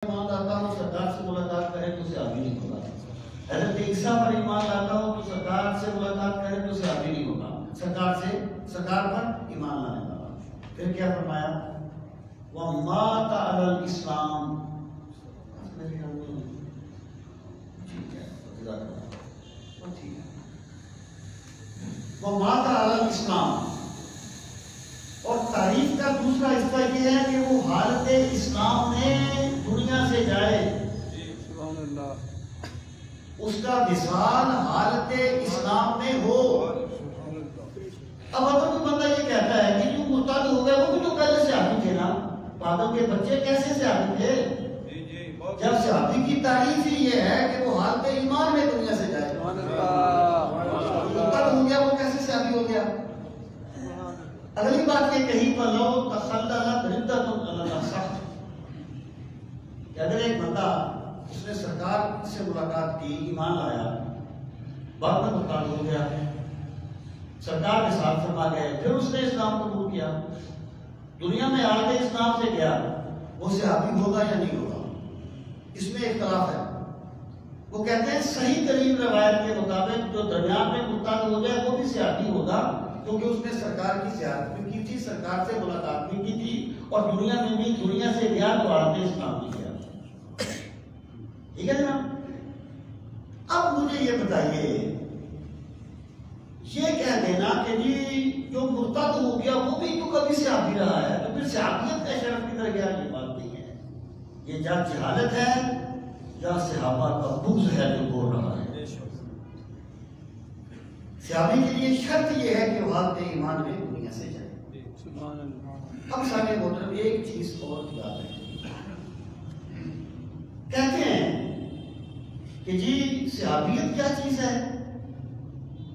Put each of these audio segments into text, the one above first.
ایمان لاتا ہوں سرکار سے ملاقات کرے تو اسے آبی نہیں ہوگا. حضرت عیسیٰ پر ایمان لاتا ہوں تو سرکار سے ملاقات کرے تو اسے آبی نہیں ہوگا. سرکار پر ایمان لانے والا. پھر کیا فرمایا؟ وَمَاتَ عَلَى الْإِسْلَامِ. وَمَاتَ عَلَى الْإِسْلَامِ. اور تعریف کا دوسرا حصہ یہ ہے کہ وہ حالت اسلام میں دنیا سے جائے، اس کا وصال حالت اسلام میں ہو. اب اگر کوئی بندہ یہ کہتا ہے کہ جو مرتد ہو گئے وہ بھی تو پہلے صحابی تھے نا، آدم کے بچے کیسے صحابی تھے؟ جب صحابی کی تعریف ہی یہ ہے کہ وہ حالت ایمان میں دنیا سے جائے، مرتد ہو گیا وہ کیسے صحابی ہو گیا؟ اگلی بات یہ کہی فَلَوْ تَخَلَّلَتْ رِدَّةٌ عَلَى الْأَصَحِّ. کہ اگر ایک بندہ اس نے سرکار سے ملاقات کی، ایمان لایا، بعد میں مرتد ہو گیا، سرکار کے ساتھ فرما گئے، پھر اس نے اسلام قبول کیا، دنیا میں آ کے اسلام سے گیا، وہ صحابی ہوگا یا نہیں ہوگا؟ اس میں اختلاف ہے. وہ کہتے ہیں صحیح ترین روایت کے مطابق جو درمیان میں مرتد ہو جائے وہ بھی صحابی ہوگا، کیونکہ اس نے سرکار کی زیارت بھی کی تھی، سرکار سے ملاقات بھی کی تھی، اور دنیا میں بھی دنیا سے گیا تو آتے اسلام بھی کیا. ٹھیک ہے نا؟ اب مجھے یہ بتائیے، یہ کہہ دینا کہ جی جو مرتد ہو گیا وہ بھی تو کبھی صحابی رہا ہے، تو پھر صحابیت کا شرف کدھر گیا؟ یہ بات نہیں ہے. یہ یا جہالت ہے یا صحابہ کا بغض ہے جو بول رہا ہے. صحابی کے لیے شرط یہ ہے کہ وہ حالت ایمان میں دنیا سے جائے. اب سامنے محترم ایک چیز اور یاد رکھیں، کہتے ہیں کہ جی صحابیت کیا چیز ہے؟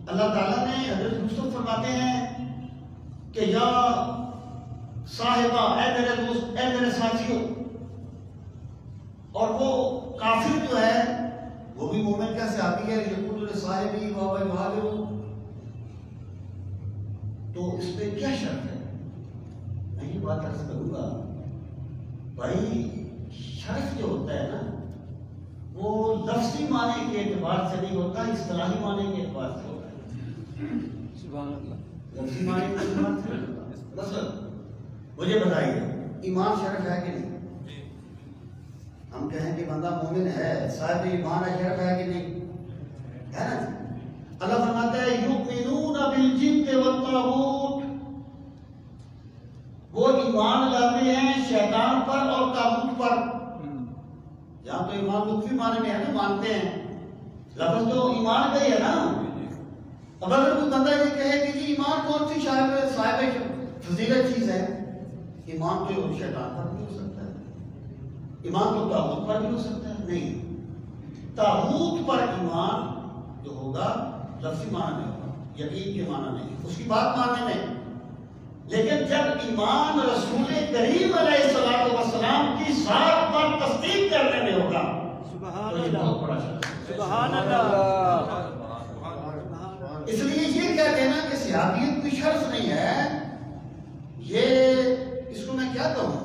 اللہ تعالیٰ نے حضرت یوسف فرماتے ہیں کہ یا صاحبہ، اے میرے دوست، اے میرے ساتھیوں. اور وہ کافر جو ہے وہ بھی مومن کا صحابی ہے، یقول لصاحبہ وهو یحاورہ. تو اس پہ کیا شرط ہے؟ میں یہ بات عرض کروں گا بھائی، شرط جو ہوتا ہے نا وہ لفظی معنی کے اعتبار سے نہیں ہوتا، اصطلاحی معنی کے اعتبار سے ہوتا ہے. سبحان اللہ. لفظی معنی کے اعتبار سے نہیں ہوتا. مثلا مجھے بتائیے ایمان شرف ہے کہ نہیں؟ ہم کہیں کہ بندہ مومن ہے، صاحب ایمان ہے، شرف ہے کہ نہیں؟ ہے نا؟ اللہ فرماتا ہے یؤمنون بالجبت والطاغوت. وہ ایمان لاتے ہیں شیطان پر اور طاغوت پر. یہاں تو ایمان لفظی معنی میں ہے نا، مانتے ہیں، لفظ تو ایمان کا ہی ہے نا. اب اگر کوئی بندہ یہ کہے کہ جی ایمان کون سی صاحب فضیلت چیز ہے، ایمان تو شیطان پر بھی ہو سکتا ہے، ایمان تو طاغوت پر بھی ہو سکتا ہے. نہیں، طاغوت پر ایمان جو ہوگا لفظی معنی میں ہوگا، یقین کے معنی نہیں، اس کی بات ماننے میں. لیکن جب ایمان رسول کریم علیہ الصلوۃ والسلام کی ذات پر تصدیق کرنے میں ہوگا تو یہ بہت بڑا شرط ہے. سبحان اللہ. اس لیے یہ کہہ دینا کہ صحابیت کوئی شرط نہیں ہے، یہ اس کو میں کیا کہوں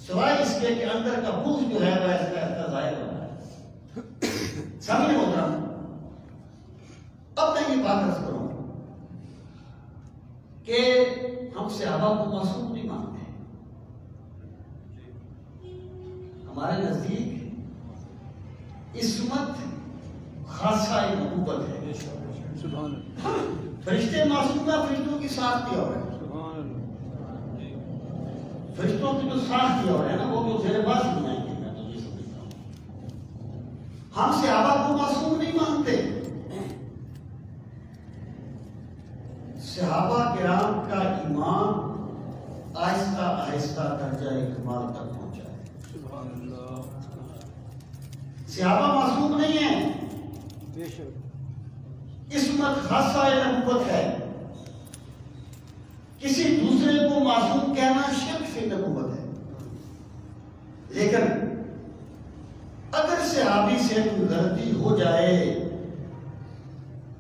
سوائے اس کے کہ اندر کا بغض جو ہے وہ ایسا ظاہر ہو رہا ہے. سامنے محترم، اب میں یہ بات عرض کروں کہ ہم صحابہ کو معصوم نہیں مانتے. ہمارے نزدیک عصمت خاصہ نبوت ہے. فرشتے معصوم ہیں، فرشتوں کی ساتھ دیا ہوا ہے، فرشتوں کی جو ساتھ دیا ہوا ہے نا وہ بھی زیر باز بنائیں گے. میں تو یہ سمجھتا ہوں ہم صحابہ کو معصوم نہیں مانتے. صحابہ کرام کا ایمان آہستہ آہستہ درجہ کمال تک پہنچا ہے. صحابہ معصوم نہیں ہیں، عصمت خاصہ نبوت ہے. کسی دوسرے کو معصوم کہنا شرک سے نبوت ہے. لیکن اگر صحابی سے کوئی غلطی ہو جائے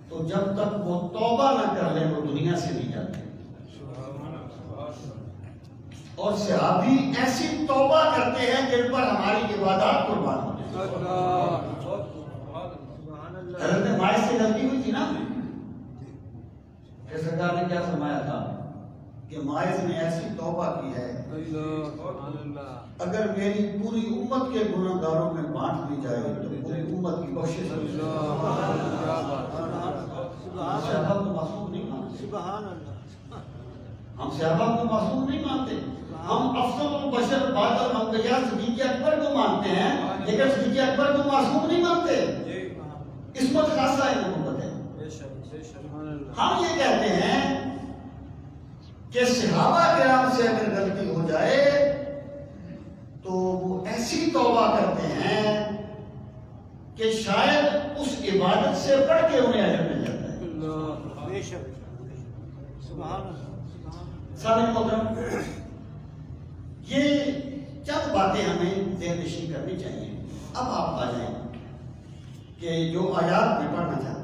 تو جب تک وہ توبہ نہ کر لے وہ دنیا سے نہیں جاتے. اور صحابی ایسی توبہ کرتے ہیں جن پر ہماری عبادات قربان ہوتے ہیں. حضرت مائز سے غلطی ہوئی تھی نا کہ سرکار نے کیا فرمایا تھا کہ مائز نے ایسی توبہ کی ہے اگر میری پوری امت کے گناہ گاروں میں بانٹ دی جائے تو پوری امت کی بخشش ہو جائے. صحابہ کو معصوم نہیں مانتے. ہم صحابہ کو معصوم نہیں مانتے. ہم افضل البشر بعد الانبیاء صدیق اکبر کو مانتے ہیں لیکن صدیق اکبر کو معصوم نہیں مانتے. عصمت خاصہ ہے محبت ہے. ہم یہ کہتے ہیں کہ صحابہ کرام سے اگر غلطی ہو جائے تو وہ ایسی توبہ کرتے ہیں کہ شاید اس عبادت سے بڑھ کے انہیں اجر مل جاتا ہے. سامعین محترم، یہ چند باتیں ہمیں ذہن نشین کرنی چاہیے. اب آپ آ جائیں کہ جو آیات میں پڑھنا چاہتا ہوں.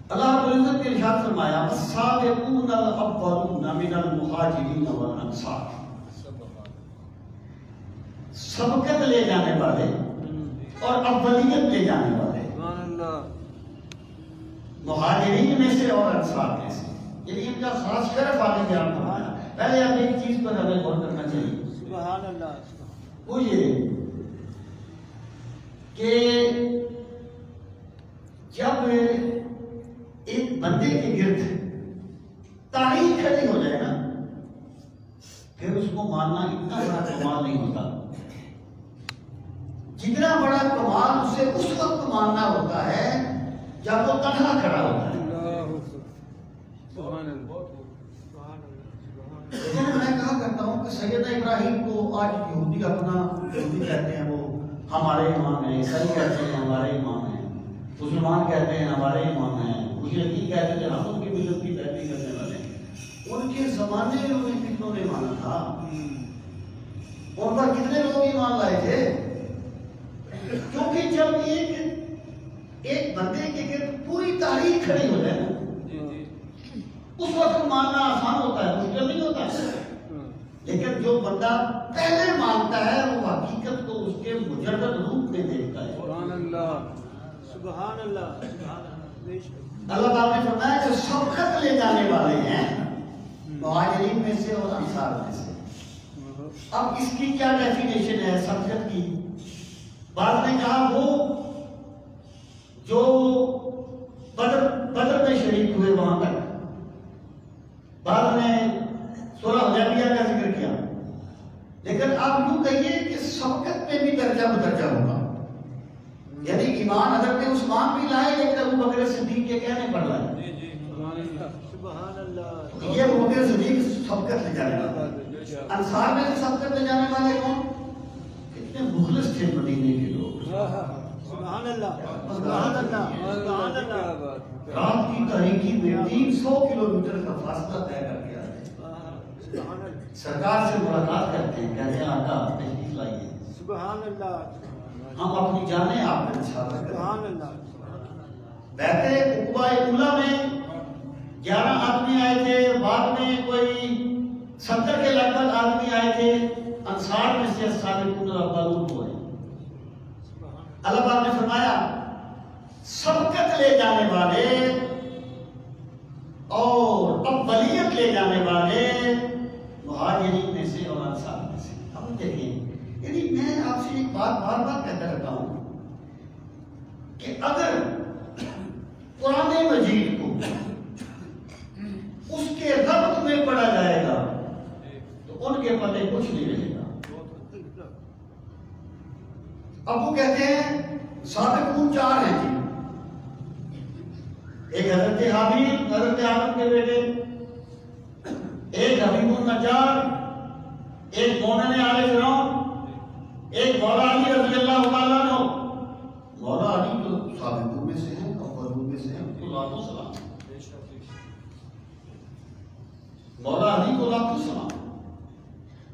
اللہ رب العزت نے ارشاد فرمایا السابقون الاولون من المہاجرین والانصار. سبقت لے جانے والے اور اولیت لے جانے والے مہاجرین میں سے اور انصار میں سے، یعنی ان کا خاص شرف آنے کے آپ فرمایا. پہلے اب ایک چیز پر ہمیں غور کرنا چاہیے. سبحان اللہ. وہ یہ کہ جب ایک بندے کے گرد تاریخ کھڑی ہو جائے نا پھر اس کو ماننا اتنا بڑا کمال نہیں ہوتا. جتنا بڑا کمال اسے اس وقت ماننا ہوتا ہے جب وہ تنہا کھڑا ہوتا ہے. لیکن میں کہا کرتا ہوں کہ سیدنا ابراہیم کو آج یہودی اپنا یہودی کہتے ہیں، وہ ہمارے امام ہیں. عیسائی کہتے ہیں ہمارے امام ہیں. مسلمان کہتے ہیں ہمارے امام ہیں. مشرکی کہتے ہیں ہم ان کی ملت کی پیروی کرنے والے ہیں. ان کے زمانے میں انہیں کتنوں نے مانا تھا؟ ان پر کتنے لوگ ایمان لائے تھے؟ کیونکہ جب ایک بندے کے گرد پوری تاریخ کھڑی ہو جائے اس وقت ماننا آسان ہوتا ہے، مشکل نہیں ہوتا. لیکن جو بندہ پہلے مانتا ہے وہ حقیقت کو اس کے مجرد روپ میں دیکھتا ہے. سبحان اللہ سبحان اللہ. اللہ تعالیٰ نے فرمایا کہ سبقت لے جانے والے ہیں مہاجرین میں سے اور انصار میں سے. اب اس کی کیا ڈیفینیشن ہے سبقت کی؟ بعد نے کہا وہ جو بدر میں شریک ہوئے وہاں تک. بعد میں صلح حدیبیہ کا ذکر کیا. لیکن آپ یوں کہیے کہ سبقت میں بھی درجہ بدرجہ ہوگا. یعنی ایمان حضرت عثمان بھی لائے لیکن ابو بکر صدیق کے کہنے پر لائے. سبحان اللہ. یہ ابو بکر صدیق سبقت لے جانے والے. انصار میں سبقت لے جانے والے کون؟ کتنے مخلص تھے مدینے کے لوگ. سبحان اللہ سبحان اللہ سبحان اللہ. رات کی تاریکی میں 300 کلومیٹر کا فاصلہ طے کر کے آتے ہیں. سرکار سے ملاقات کرتے ہیں، کہتے ہیں آقا تشریف لائیے. سبحان اللہ. ہم اپنی جانیں آپ پر نثار کریں. سبحان اللہ. بیعت عقبہ اولیٰ میں 11 آدمی آئے تھے. بعد میں کوئی 70 کے لگ بھگ آدمی آئے تھے. انصار میں سے السابقون الاولون ہوئے. اللہ پاک نے فرمایا سبقت لے جانے والے اور اولیت لے جانے والے مہاجرین میں سے اور انصار میں سے. ہم دیکھیں، یعنی میں آپ سے ایک بات بار بار کہتا رہتا ہوں کہ اگر قرآن مجید کو اس کے ربط میں پڑھا جائے گا تو ان کے پلے کچھ نہیں رہے گا. اب وہ کہتے ہیں سابقون 4 ہیں جی. ایک حضرت حابیل حضرت آدم کے بیٹے، ایک حبیب النجار، ایک مومن آل فرعون، ایک مولا علی رضی اللہ تعالیٰ عنہ. مولا علی تو سابقون میں سے ہیں، اولون میں سے ہیں. لاکھوں سلام مولا علی کو لاکھوں سلام.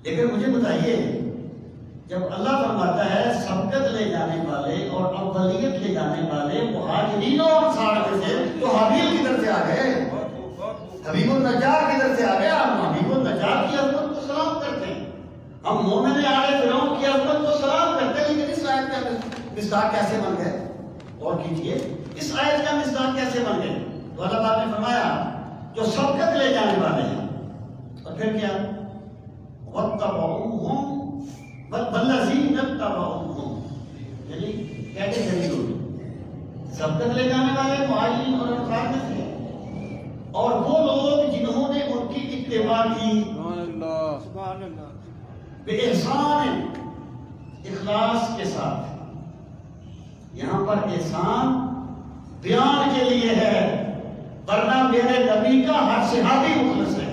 لیکن مجھے بتائیے جب اللہ فرماتا ہے سبقت لے جانے والے اور اولیت لے جانے والے مہاجرین اور انصار میں سے، تو حابیل کدھر سے آ گئے؟ حبیب النجار کدھر سے آ گیا؟ حبیب النجار ہم مومن آل فرعون کی عظمت کو سلام کرتے ہیں، لیکن اس آیت کا مصداق کیسے بن گئے؟ اور کیجئے اس آیت کا مصداق کیسے بن گئے؟ تو اللہ پاک نے فرمایا جو سبقت لے جانے والے ہیں، اور پھر کیا؟ وَاتَّبَعُوهُمْ وَالَّذِينَ اتَّبَعُوهُمْ، یعنی کہتے ہیں لوگ سبقت لے جانے والے مہاجرین اور انصار میں تھے، اور وہ لوگ جنہوں نے ان کی اتباع کی سبحان اللہ بے احسان، اخلاص کے ساتھ۔ یہاں پر احسان بیان کے لیے ہے، ورنہ میرے نبی کا ہر صحابی مخلص ہے۔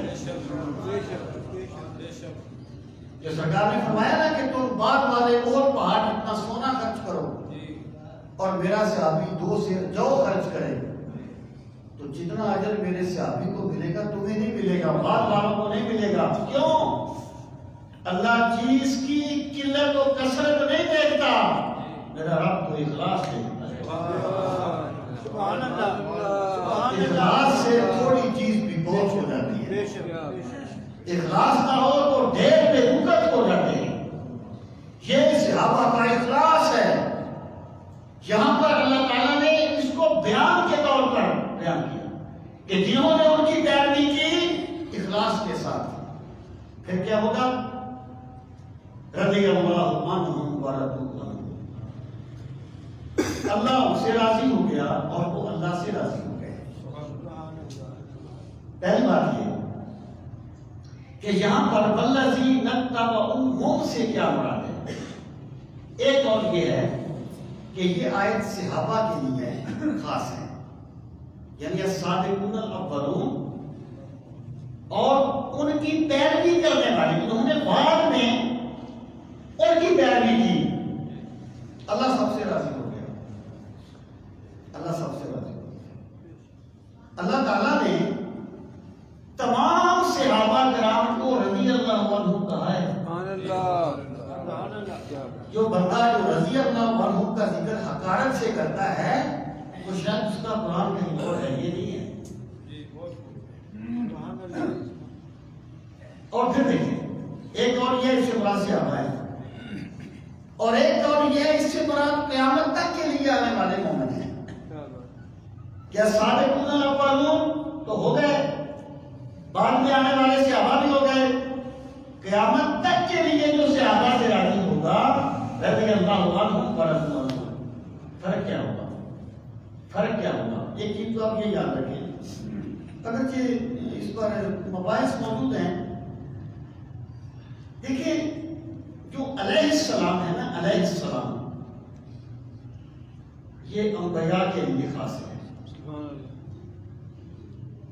جو سرکار نے فرمایا نا کہ تم بعد والے اور پہاڑ اتنا سونا خرچ کرو اور میرا صحابی 2 سے جو خرچ کرے، تو جتنا اجر میرے صحابی کو ملے گا تمہیں نہیں ملے گا، بعد والوں کو نہیں ملے گا۔ کیوں؟ اللہ چیز کی قلت و کثرت نہیں دیکھتا، میرا رب کو اخلاص دیکھتا ہے۔ سبحان اللہ اخلاص سے تھوڑی چیز بھی بہت ہو جاتی ہے، اخلاص نہ ہو تو ڈھیر بے حکت ہو جاتے ہیں۔ یہ صحابہ کا اخلاص ہے، یہاں پر اللہ تعالیٰ نے اس کو بیان کے طور پر بیان کیا کہ جنہوں نے ان کی پیروی کی اخلاص کے ساتھ، پھر کیا ہوگا؟ رضی اللہ عنہم ورضوا عنہ، اللہ ان سے راضی ہو گیا اور وہ اللہ سے راضی ہو گئے۔ پہلی بات یہ کہ یہاں پر والذین اتبعوہم سے کیا مراد ہے؟ ایک اور یہ ہے کہ یہ آیت صحابہ کے لیے خاص ہے، یعنی السابقون الاولون، اور ان کی پیروی کرنے والے جنہوں نے بعد میں ان کی پیروی کی، اللہ سب سے راضی ہو گیا، اللہ سب سے راضی ہو گیا۔ اللہ تعالیٰ نے تمام صحابہ کرام کو رضی اللہ عنہ کہا ہے۔ سبحان اللہ جو بندہ جو رضی اللہ عنہ کا ذکر حقارت سے کرتا ہے وہ شاید اس کا قرآن کہیں اور ہے، یہ نہیں ہے۔ اور پھر دیکھیں ایک اور یہ اس سے مراد صحابہ ہے، اور ایک اور یہ اس سے مراد قیامت تک کے لیے آنے والے مومن ہیں۔ کیا سابقون الاولون تو ہو گئے، بعد میں آنے والے صحابہ بھی ہو گئے، قیامت تک کے لیے جو صحابہ سے راضی ہوگا رضی اللہ عنہم ورضوا عنہ۔ فرق کیا ہوگا؟ فرق کیا ہوگا؟ ایک چیز تو آپ یہ یاد رکھیں، اگرچہ اس پر مباحث موجود ہیں، دیکھیں جو علیہ السلام ہے نا، علیہ السلام یہ انبیاء کے لیے خاص ہے۔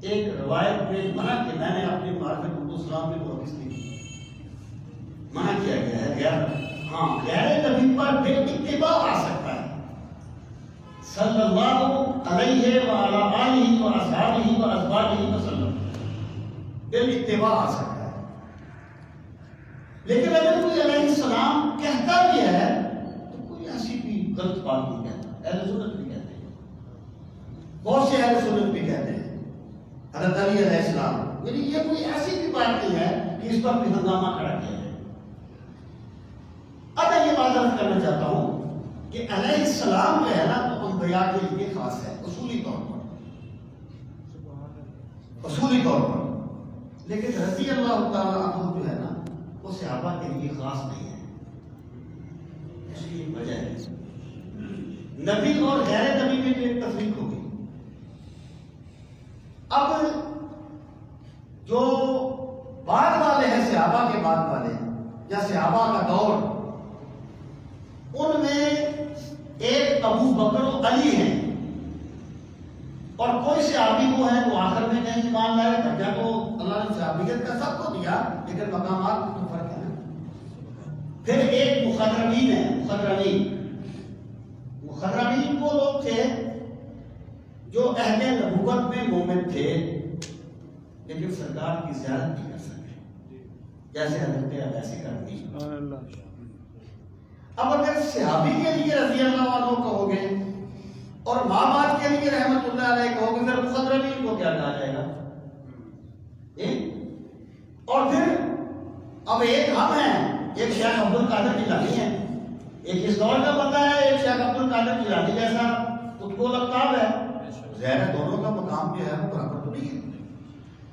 ایک روایت میں منع کہ میں نے اپنے معرفت اردو اسلام میں وہ حدیث لکھی، منع کیا گیا ہے غیر نبی پر بے اتباع آ سکتا ہے، صلی اللہ علیہ وعلی آلہ واصحابہ وازواجہ وسلم، بے اتباع آ سکتا ہے۔ لیکن اگر کوئی علیہ السلام کہتا بھی ہے تو کوئی ایسی بھی غلط بات نہیں کہتا، اہل سنت بھی کہتے ہیں، بہت سے اہل سنت بھی کہتے ہیں حضرت علی علیہ السلام، یعنی یہ کوئی ایسی بھی بات نہیں ہے کہ اس پر بھی ہنگامہ کھڑا کیا جائے۔ اب میں یہ بات عرض کرنا چاہتا ہوں کہ علیہ السلام جو ہے نا تو انبیاء کے لیے خاص ہے اصولی طور پر، اصولی طور پر، لیکن رضی اللہ تعالیٰ عنہ جو ہے نا وہ صحابہ کے لیے خاص نہیں ہے۔ اس کی وجہ ہے نبی اور غیر نبی میں جو ایک تفریق ہو گئی۔ اب جو بعد والے ہیں صحابہ کے بعد والے یا صحابہ کا دور، ان میں ایک ابو بکر و علی ہیں، اور کوئی صحابی وہ ہیں وہ آخر میں کہیں ایمان لائے، درجہ تو اللہ نے صحابیت کا سب کو دیا لیکن مقامات میں تو فرق ہے نا۔ پھر ایک مخرمین ہے، مخرمین وہ لوگ تھے جو اہل نبوت میں مومن تھے لیکن سرکار کی زیارت نہیں کر سکے، جیسے حضرت عیسی کرتی۔ اب اگر صحابی کے لیے رضی اللہ عنہ کہو گے اور ماں باپ کے لیے رحمت اللہ علیہ کہو گے، پھر مخرمین کو کیا کہا جائے گا؟ اور پھر اب ایک ہم ہیں ایک شیخ عبد القادر جیلانی ہے، ایک اس دور کا بندہ ہے، ایک شیخ عبد القادر جیلانی جیسا خود کو لقب ہے، ظاہر دونوں کا مقام جو ہے وہ برابر تو نہیں ہے۔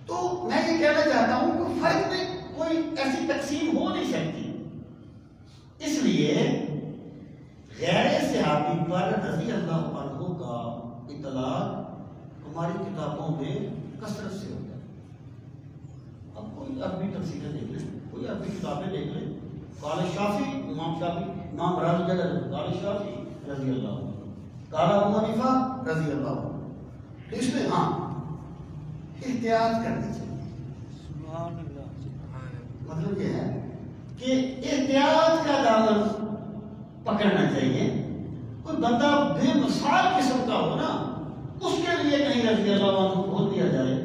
تو میں یہ کہنا چاہتا ہوں کہ فرق میں کوئی ایسی تقسیم ہو نہیں سکتی، اس لیے غیر صحابی پر رضی اللہ عنہ کا اطلاق ہماری کتابوں میں کثرت سے ہوتا ہے۔ اب کوئی عربی تفسیریں دیکھ لیں، کوئی عربی کتابیں دیکھ لیں، قال شافعی، امام شافعی، امام راضی جلد قال شافعی رضی اللہ عنہ، قال ابو حنیفہ رضی اللہ عنہ۔ تو اس میں ہاں احتیاط کرنی چاہیے، سبحان اللہ، مطلب یہ ہے کہ احتیاط کا دامن پکڑنا چاہیے۔ کوئی بندہ بے مثال قسم کا ہو نا، اس کے لیے کہیں رضی اللہ عنہ بول دیا جائے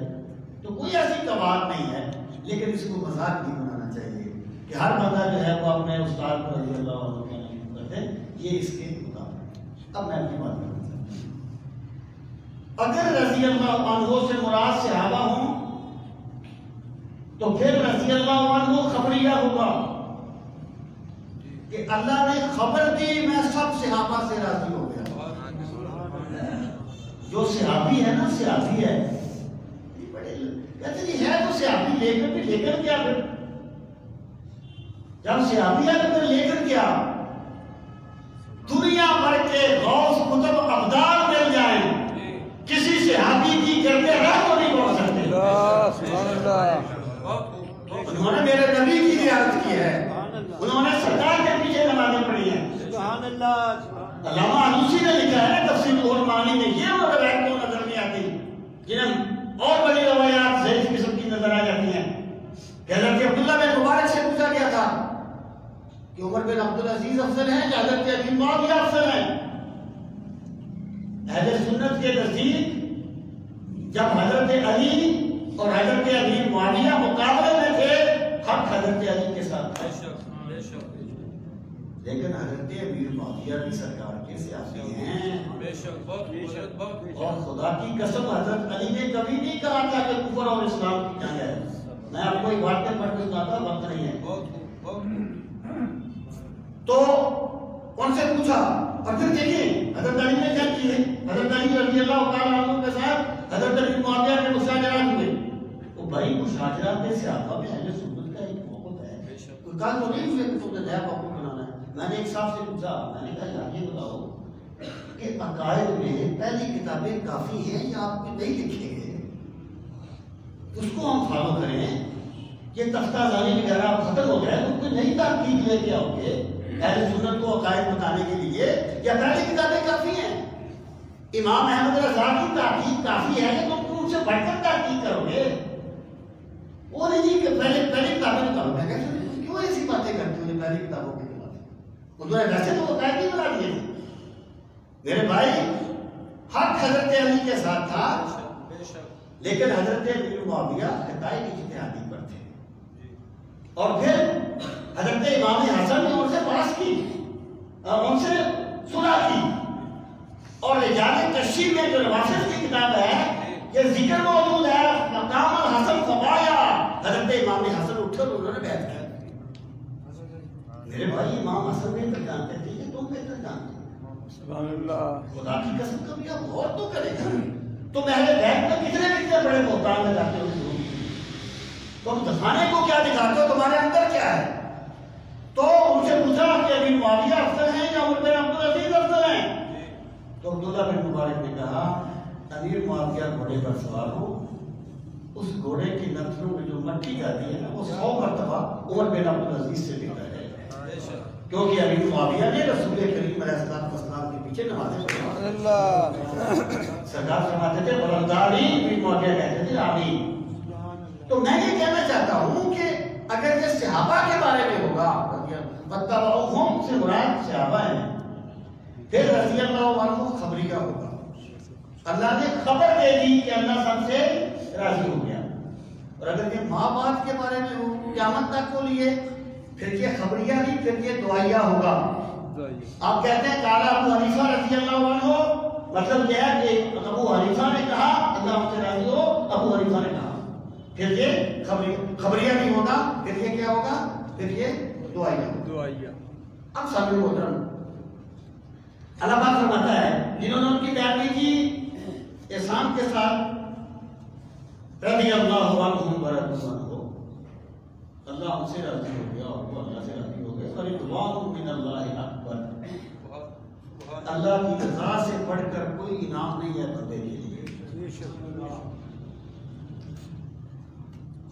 تو کوئی ایسی قوات نہیں ہے، لیکن اس کو مذاق نہیں بنانا چاہیے کہ ہر بندہ جو ہے وہ اپنے استاد کو رضی اللہ عنہ کہنا کرتے ہیں، یہ اس کے مطابق۔ اب میں اپنی بات کرنا چاہتا ہوں، اگر رضی اللہ عنہ سے مراد صحابہ ہوں تو پھر رضی اللہ عنہ خبریہ ہوگا کہ اللہ نے خبر دی میں سب صحابہ سے راضی ہو گیا۔ جو صحابی ہے نا، صحابی ہے، کہتے ہیں ہے تو صحابی، لے کر بھی لے کر کیا پھر؟ جب صحابی ہے تو پھر لے کر کیا؟ دنیا بھر کے غوث کتب ابدال مل جائیں، کسی صحابی کی گردے راہ کو نہیں پہنچ سکتے۔ سبحان اللہ، انہوں نے میرے نبی کی زیارت کی ہے، انہوں نے سرکار کے پیچھے نمازیں پڑھی ہیں۔ سبحان اللہ، علامہ علوسی نے لکھا ہے تفسیر القرآن میں، یہ وہ روایت کو نظر نہیں آتی جنہیں اور بڑی روایات ضعیف قسم کی نظر آ جاتی ہیں کہ حضرت عبداللہ بن مبارک سے پوچھا گیا تھا کہ عمر بن عبدالعزیز افضل ہیں یا حضرت ابی معاویہ افضل ہیں؟ اہل سنت کے نزدیک جب حضرت علی اور حضرت ابی معاویہ مقابلے میں تھے، حق حضرت علی کے ساتھ تھا، لیکن حضرت امیر معاویہ بھی سرکار کے سیاسی ہیں، اور خدا کی قسم حضرت علی نے کبھی نہیں کہا تھا کہ کفر اور اسلام کی جنگ ہے۔ میں آپ کو ایک واقعہ پڑھ کے سناتا ہوں، وقت نہیں ہے۔ تو ان سے پوچھا، اور پھر دیکھیے حضرت علی نے کیا کی ہے، حضرت علی رضی اللہ تعالیٰ عنہ کے ساتھ حضرت امیر معاویہ کے مشاجرات ہوئے۔ وہ بھائی مشاجرات میں صحابہ میں اہل سنت کا ایک موقف ہے، کوئی کہا تو نہیں ہوئے کہ تم نے نیا موقف بنانا ہے۔ میں نے ایک صاحب سے پوچھا، میں نے کہا یار یہ بتاؤ کہ عقائد میں پہلی کتابیں کافی ہیں یا آپ کو نہیں لکھیں گے، اس کو ہم فالو کریں، یہ تختہ زانی وغیرہ آپ ختم ہو جائے تو کوئی نئی تحقیق لے کے آؤ گے اہل سنت کو عقائد بتانے کے لیے، یا پہلی کتابیں کافی ہیں؟ امام احمد رضا کی تحقیق کافی ہے کہ تم ان سے بڑھ کر تحقیق کرو گے؟ وہ نہیں کہ پہلی کتابیں نکالو۔ میں کہتا ہوں کیوں ایسی باتیں کرتے ہو پہلی کتابوں کے خلاف؟ انہوں نے ویسے تو عقائد نہیں بنا دیے تھے میرے بھائی، حق حضرت علی کے ساتھ تھا، لیکن حضرت امیر معاویہ عقائد اجتہادی پر تھے۔ اور پھر حضرت امام حسن نے ان سے بحث کی اور ان سے صلح کی، اور رجال تشریح میں جو روافض کی کتاب ہے یہ ذکر موجود ہے، مقام الحسن فبایا، حضرت امام حسن اٹھے اور انہوں نے بیعت کی۔ میرے بھائی امام حسن بہتر جانتے تھے کہ تم بہتر جانتے؟ سبحان اللہ، خدا کی قسم کبھی آپ غور تو کرے گا، تم اہل بیت میں کتنے بڑے بہتان میں جاتے ہو، تم دکھانے کو کیا دکھاتے ہو، تمہارے اندر کیا ہے؟ تو ان سے پوچھا کہ ابھی معاویہ افضل ہیں یا عمر بن عبدالعزیز افضل ہیں؟ تو عبداللہ بن مبارک نے کہا امیر معاویہ گھوڑے پر سوار ہو، اس گھوڑے کی نتنوں میں جو مٹی جاتی ہے وہ 100 مرتبہ عمر بن عبدالعزیز سے بہتر ہے، کیونکہ امیر معاویہ نے رسول کریم علیہ السلام کے پیچھے نمازیں پڑھی۔ سرکار فرماتے تھے بلنداری، امیر معاویہ کہتے تھے آمین۔ تو میں یہ کہنا چاہتا ہوں کہ اگر یہ صحابہ کے بارے میں ہوگا، وَاتَّبَعُوهُمْ سے مراد صحابہ ہیں، پھر رضی اللہ عنہ خبریہ ہوگا، اللہ نے خبر دے دی کہ اللہ سب سے راضی ہو گیا۔ اور اگر یہ ماں باپ کے بارے میں ہو قیامت تک کو لیے، پھر یہ خبریہ نہیں، پھر یہ دعائیہ ہوگا۔ آپ کہتے ہیں قال ابو حنیفہ رضی اللہ عنہ، مطلب یہ ہے کہ ابو حنیفہ نے کہا اللہ ہم سے راضی ہو، ابو حنیفہ نے کہا، پھر یہ خبریہ نہیں ہوگا، پھر یہ کیا ہوگا؟ پھر یہ دعائیہ اب سامنے محترم اللہ پاک فرماتا ہے جنہوں نے ان کی پیروی کی احسان کے ساتھ رضی اللہ عنہم ورضوا عنہ، اللہ ان سے راضی ہو گیا اور وہ اللہ سے راضی ہو گئے. فرضوان من اللہ اکبر، اللہ کی رضا سے بڑھ کر کوئی انعام نہیں ہے بندے کے لیے.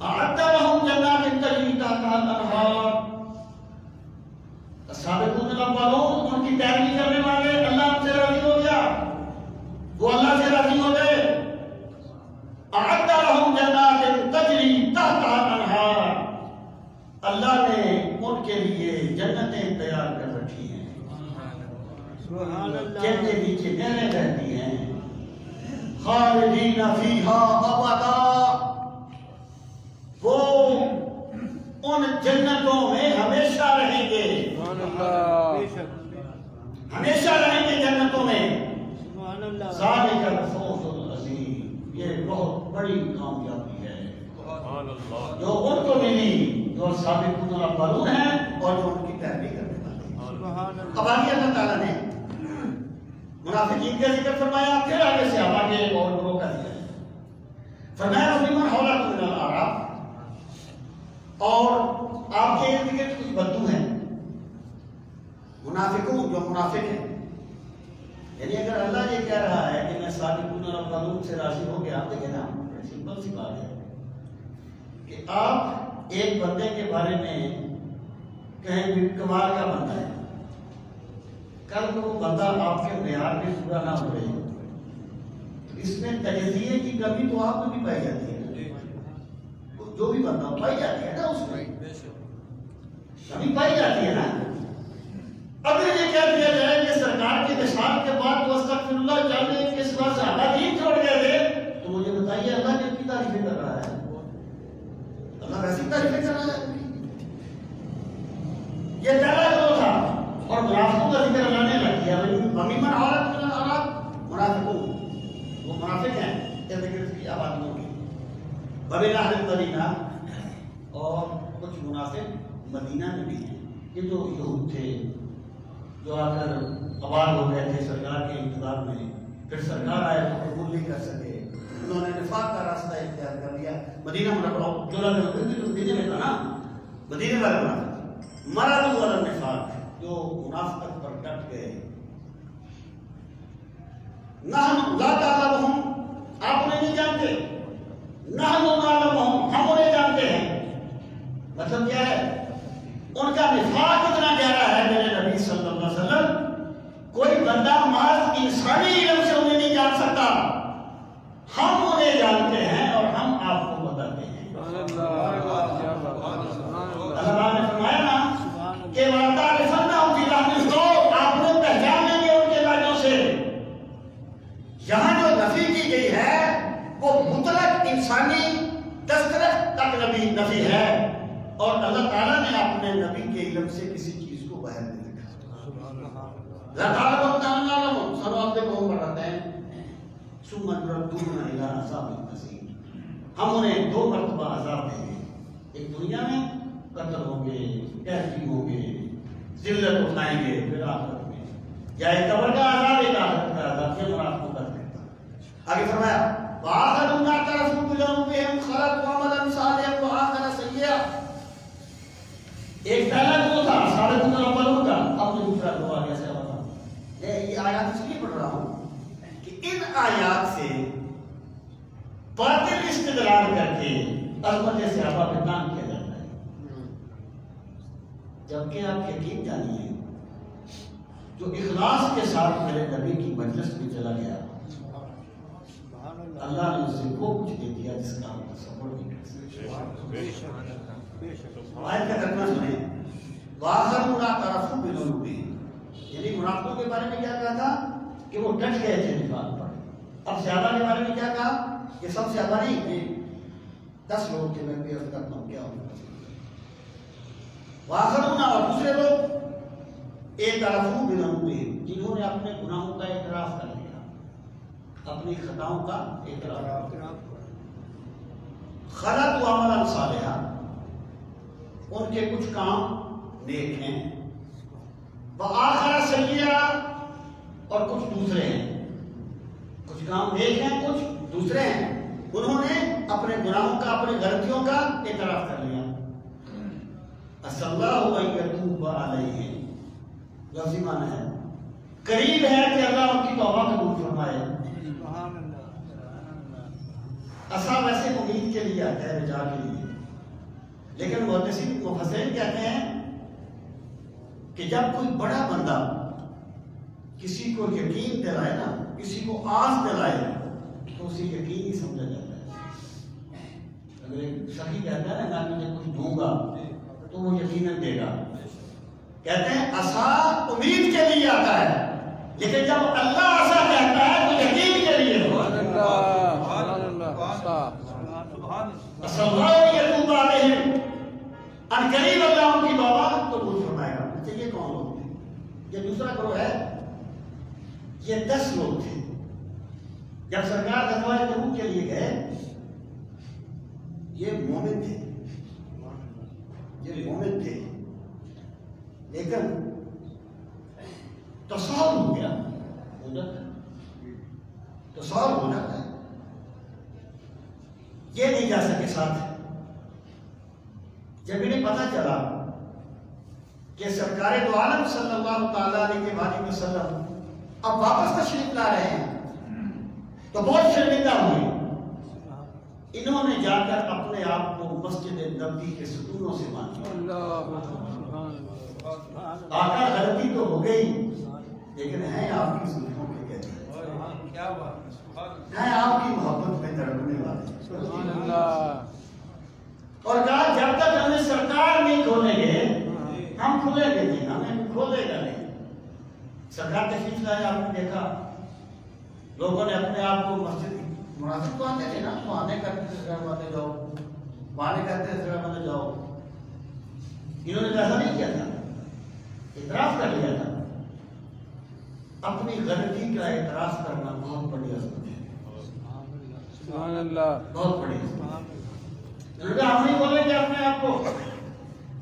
اعد لهم جنات تجری تحتها الانہار، السابقون الاولون ان کی پیروی کرنے والے اللہ سے راضی ہو گیا، وہ اللہ سے راضی ہو گئے. اعد لهم جنات تجری تحتها الانہار، اللہ نے ان کے لیے جنتیں تیار کر رکھی ہیں جن کے نیچے نہریں رہتی ہیں. خالدین فیہا ابدا، وہ ان جنتوں میں ہمیشہ رہیں گے، ہمیشہ رہیں گے جنتوں میں. ذالک الفوز العظیم، یہ بہت بڑی کامیابی ہے جو ان کو ملی جو سابقون الاولون ہیں اور جو ان کی پیروی کرنے والے. اب آگے اللہ تعالیٰ نے منافقین کا ذکر فرمایا، پھر آگے سے آگے اور لوگوں کا ذکر فرمایا وَمِمَّنْ حَوْلَكُم مِّنَ الْأَعْرَابِ، اور آپ کے ارد گرد کچھ بدو ہیں منافقون جو منافق ہیں. یعنی اگر اللہ یہ کہہ رہا ہے کہ میں سابقون الاولون سے راضی ہو گیا، آپ دیکھیں نا سمپل سی بات ہے کہ آپ ایک بندے کے بارے میں کہیں بھی کمال کا بندہ ہے، کل کو وہ بندہ آپ کے معیار میں پورا نہ ہو رہے تو اس میں تجزیے کی کمی تو آپ میں بھی پائی جاتی ہے. جو بھی بندہ پائی جاتی ہے نا اس میں کمی پائی جاتی ہے نا. اگر یہ کہہ دیا جائے کہ سرکار کے وصال کے بعد تو استغفر اللہ چاہیے کہ اس بات سے صحابہ دین چھوڑ گئے تھے، تو مجھے بتائیے اللہ کن کی تعریفیں کر رہا ہے؟ اللہ ویسی تعریفیں کر رہا ہے. یہ پہلا جو تھا اور منافقوں کا ذکر اللہ نے لگ دیا. وَمِمَّنْ حَوْلَكُم مِّنَ الْأَعْرَابِ، منافقون وہ منافق ہیں ارد گرد کی آبادیوں کی. وَمِنْ أَهْلِ الْمَدِينَةِ، اور کچھ منافق مدینہ میں بھی ہیں. یہ جو یہود تھے جو آ کر آباد ہو گئے تھے سرکار کے انتظار میں، پھر سرکار آئے تو قبول نہیں کر سکے، انہوں نے نفاق کا راستہ اختیار کر لیا. مدینہ منورہ جو مدینے میں تھا نا، مدینے والے منافق مرضوا علی النفاق، جو منافقت پر ڈٹ گئے. نحن لا تعلمهم، آپ انہیں نہیں جانتے. نحن نعلمهم، ہم انہیں جانتے ہیں. مطلب کیا ہے؟ ان کا نفاق اتنا گہرا ہے میرے نبی صلی اللہ علیہ وسلم، کوئی بندہ محض انسانی علم سے انہیں نہیں جان سکتا. ہم انہیں جانتے ہیں اور ہم آپ کو بتاتے ہیں. اللہ نے فرمایا نا کہ وَلَتَعْرِفَنَّهُمْ فِي لَحْنِ الْقَوْلِ، آپ انہیں پہچان لیں گے ان کے لہجوں سے. یہاں جو نفی کی گئی ہے وہ مطلق انسانی دسترس تک نفی ہے، اور اللہ تعالیٰ نے اپنے نبی کے علم سے کسی چیز کو باہر نہیں رکھا. سنو آپ دیکھو ہم پڑھاتے ہیں ثُمَّ تُرَدُّونَ إِلَىٰ عَذَابٍ عَظِيمٍ، ہم انہیں 2 مرتبہ عذاب دیں گے. ایک دنیا میں قتل ہوں گے، قحطی ہوں گے، ذلت اٹھائیں گے، پھر آخرت میں یا ایک قبر کا عذاب، ایک آخرت کا عذاب. یہ منافقوں کا ذکر تھا. آگے فرمایا وَآخَرُونَ اعْتَرَفُوا بِذَنبِهِمْ خَلَطُوا عَمَلًا صَالِحًا وَآخَرَ سَيِّئًا. ایک پہلا جو تھا سابقون الاولون کا، اب جو دوسرا جو آگے سے آتا. یہ آیات اس لیے پڑھ رہا ہوں کہ ان آیات سے باطل استدلال کر کے عظمت صحابہ پہ نام کیا جاتا ہے، جبکہ آپ یقین جانیے جو اخلاص کے ساتھ میرے نبی کی مجلس میں چلا گیا، اللہ نے اسے وہ کچھ دے دیا جس کا ہم تصور نہیں کر سکتے. آیت کا ترجمہ سنیں. وَآخَرُونَ اعْتَرَفُوا بِذُنُوبِهِمْ، یعنی منافقوں کے بارے میں کیا کہا تھا کہ وہ ڈٹ گئے تھے نفاق پر. اب صحابہ کے بارے میں کیا کہا کہ سب صحابہ نہیں، 10 لوگ تھے، میں بھی عرض کرتا ہوں کیا ہوگا. وَآخَرُونَ، اور دوسرے لوگ اعْتَرَفُوا بِذُنُوبِهِمْ، جنہوں نے اپنے گناہوں کا اعتراف کر لیا، اپنی خطاؤں کا اعتراف. خَلَطُوا عَمَلًا صَالِحًا، ان کے کچھ کام نیک ہیں، وآخر سیئہ اور کچھ دوسرے ہیں، کچھ کام نیک ہیں کچھ دوسرے ہیں۔ انہوں نے اپنے گناہوں کا اپنی غلطیوں کا اعتراف کر لیا۔ عسى اللہ ان يتوب علیہم، لفظی معنی ہے قریب ہے کہ اللہ ان کی توبہ قبول فرمائے۔ عسیٰ ویسے امید کے لیے آتا ہے، رجا کے لیے، لیکن مفسرین کہتے ہیں کہ جب کوئی بڑا بندہ کسی کو یقین دلائے نا، کسی کو آس دلائے تو اسے یقین ہی سمجھا جاتا ہے۔ اگر ایک سخی کہتا ہے نا میں تجھے کچھ دوں گا تو وہ یقیناً دے گا۔ کہتے ہیں عسیٰ امید کے لیے آتا ہے، لیکن جب اللہ عسیٰ کہتا ہے تو یقین کے لیے ہے۔ عسى اللہ ان يتوب علیہم، ان قریب اللہ ان کی توبہ قبول فرمائے گا۔ اچھا یہ کون لوگ تھے؟ یہ دوسرا گروہ ہے، یہ 10 لوگ تھے۔ جب سرکار غزوہ تبوک کے لیے گئے، یہ مومن تھے، لیکن تصور ہو گیا، تصور ہو جاتا ہے، یہ نہیں جا سکے ساتھ۔ جب انہیں پتہ چلا کہ سرکار دو عالم صلی اللہ تعالیٰ علیہ وسلم اب واپس تشریف لا رہے ہیں تو بہت شرمندہ ہوئے۔ انہوں نے جا کر اپنے آپ کو مسجد نبوی کے ستونوں سے باندھا۔ آقا غلطی تو ہو گئی لیکن ہیں آپ کی زلفوں کے قیدی، ہیں آپ کی محبت میں تڑپنے والے۔ اور کہا جب تک ہمیں سرکار نہیں کھولیں گے ہم کھولیں گے نہیں، ہمیں کھولے گا نہیں۔ سرکار تشریف لائے، آپ نے دیکھا لوگوں نے اپنے آپ کو مسجد مناسب تو آتے تھے نا، بہانے کرتے تھے بندے جاؤ، بہانے کرتے تھے بندے جاؤ۔ انہوں نے ایسا نہیں کیا تھا، اعتراف کر لیا تھا۔ اپنی غلطی کا اعتراف کرنا بہت بڑی عظمت ہے، سبحان اللہ، بہت بڑی عظمت ہے۔ ہم نہیں بولیں گے اپنے آپ کو۔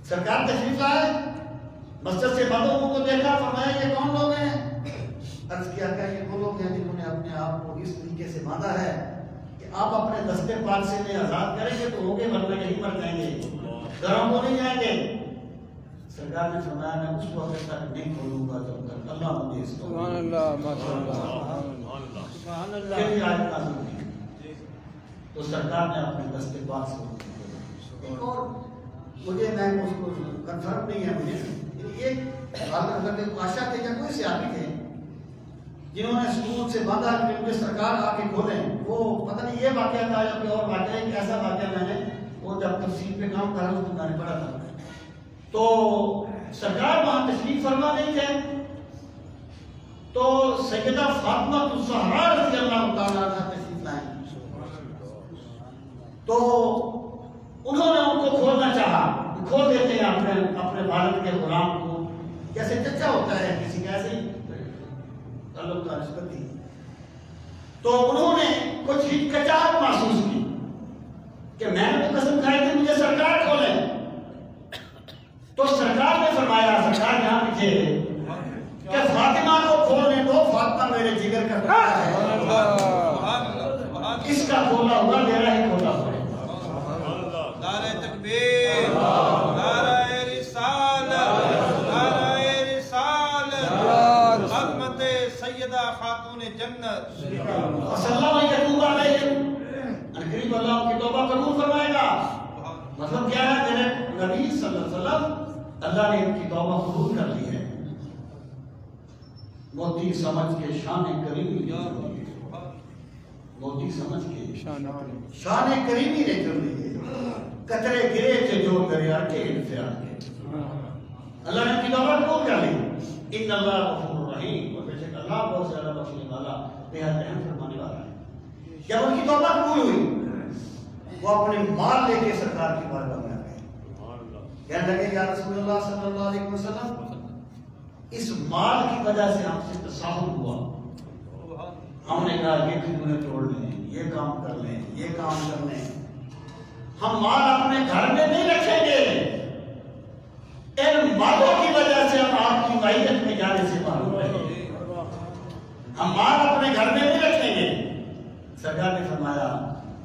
سرکار تشریف لائے، مسجد سے بندوں کو دیکھا، فرمایا یہ کون لوگ ہیں؟ عرض کیا کہ یہ وہ لوگ ہیں جنہوں نے اپنے آپ کو اس طریقے سے باندھا ہے کہ آپ اپنے دستے پاک سے انہیں آزاد کریں گے تو ہوگے، ورنہ یہیں مر جائیں گے، گھروں کو نہیں جائیں گے۔ سرکار نے فرمایا میں اس وقت تک نہیں کھولوں گا جب تک اللہ مجھے اس کو۔ سبحان اللہ، ماشاء اللہ، سبحان اللہ۔ پھر یہ آیت نازل ہوئی تو سرکار نے اپنے دستے پاک سے اور مجھے میں اس کو کنفرم نہیں ہے، مجھے ایک حضرت بادشاہ تھے یا کوئی صحابی تھے جنہوں نے ستون سے باندھا کہ مجھے سرکار آ کے کھولیں۔ وہ پتہ نہیں یہ واقعہ تھا یا کوئی اور واقعہ، ایک ایسا واقعہ میں نے وہ جب تفسیر پہ کام کر رہا ہوں تو میں نے پڑھا تھا۔ تو سرکار وہاں تشریف فرما نہیں تھے تو سیدہ فاطمہ الزہرا رضی اللہ تعالیٰ عنہا تشریف لائیں، تو انہوں نے ان کو کھولنا چاہا، کھول دیتے ہیں اپنے والد کے غلام کو، جیسے چچا ہوتا ہے کسی کا، ایسے ہی تعلق کا نسبت تھی۔ تو انہوں نے کچھ ہچکچاہٹ محسوس کی کہ میں نے تو قسم کھائی تھی مجھے سرکار کھولے، تو سرکار نے فرمایا، سرکار یہاں پیچھے کہ فاطمہ کو کھولنے دو، فاطمہ میرے جگر کا ٹکڑا ہے، اس کا کھولا ہوا میرا ہی کھولا ہوا ہے۔ نعرہ تکبیر، نعرہ رسالت، نعرہ رسالت، عظمت سیدہ خاتون جنت۔ صلی اللہ علیہ وسلم قریب اللہ کی توبہ قبول فرمائے گا۔ مطلب کیا ہے؟ میرے نبی صلی اللہ علیہ وسلم اللہ نے ان کی توبہ قبول کر لی ہے۔ موتی سمجھ کے شان کریمی، موتی سمجھ کے شان کریمی نے کر لی ہے۔ قطرے گرے تھے جو دریا کے انفراد کے، اللہ نے ان کی توبہ قبول کر لی۔ ان اللہ غفور رحیم، اور بے شک اللہ بہت زیادہ بخشنے والا، بہت رحم فرمانے والا ہے۔ جب ان کی توبہ قبول ہوئی وہ اپنے مال لے کے سرکار کی بارگاہ میں آ گئے، کہنے لگے یا رسول اللہ صلی اللہ علیہ وسلم اس مال کی وجہ سے ہم سے تصاہل ہوا، ہم نے کہا یہ کھجوریں توڑ لیں، یہ کام کر لیں، یہ کام کر لیں، ہم مال اپنے گھر میں نہیں رکھیں گے، ان مالوں کی وجہ سے ہم آپ کی معیت میں جانے سے معلوم رہے. ہم مال اپنے گھر میں نہیں رکھیں گے. سرکار نے فرمایا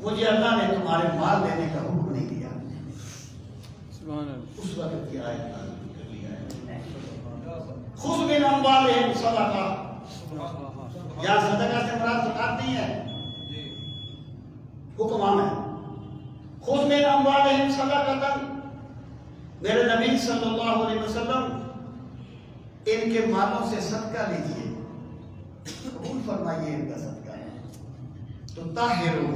مجھے اللہ نے تمہارے مال دینے کا حکم نہیں دیا. اس وقت کی آیت نازل کر لی ہے خذ من اموالہم صدقہ. یا صدقہ سے مراد زکات نہیں ہے، حکم عام ہے. خذ من اموالہم صدقہ، میرے نبی صلی اللہ علیہ وسلم ان کے مالوں سے صدقہ لیجئے، قبول فرمائیے ان کا صدقہ. تو طاہرون،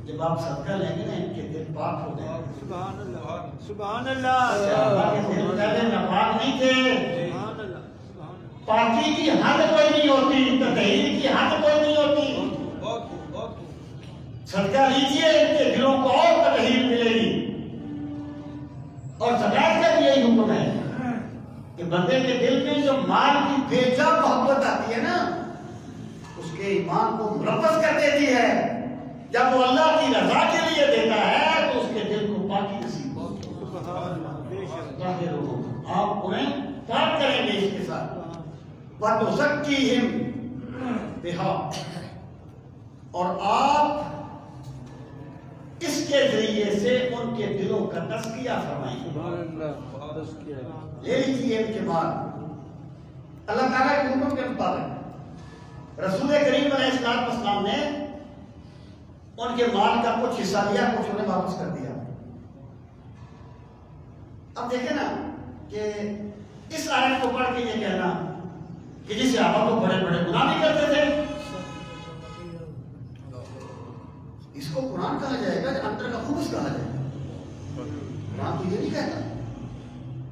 جب آپ صدقہ لیں گے نا ان کے دل پاک ہو جائیں گے. سبحان اللہ سبحان اللہ. اللہ کے دل پہلے ناپاک نہیں تھے. سبحان اللہ سبحان اللہ. پاکی کی حد کوئی نہیں ہوتی، تطہیر کی حد کوئی نہیں ہوتی. صدقہ لیجئے ان کے دلوں کو اور تطہیر ملے گی. اور زکات کا بھی یہی حکم ہے کہ بندے کے دل میں جو مال کی بے جا محبت آتی ہے نا، اس کے ایمان کو مرکز کر دیتی ہے. جب وہ اللہ کی رضا کے لیے دیتا ہے تو اس کے دل کو پاکی نصیب ہوتی ہے. آپ انہیں پاک کریں گے اس کے ساتھ. وَتُزَكِّيهِمْ بِهَا، اور آپ اس کے ذریعے سے ان کے دلوں کا تزکیہ فرمائیں گے. لے لیجیے ان کے مال اللہ تعالیٰ کے حکم کے مطابق. رسول کریم علیہ السلام نے ان کے مال کا کچھ حصہ لیا، کچھ انہیں واپس کر دیا. اب دیکھیں نا کہ اس آیت کو پڑھ کے یہ کہنا کہ جس صحابہ کو بڑے بڑے گناہ نہیں کرتے تھے، اس کو قرآن کہا جائے گا، اندر کا خبث کہا جائے گا. قرآن تو یہ نہیں کہتا.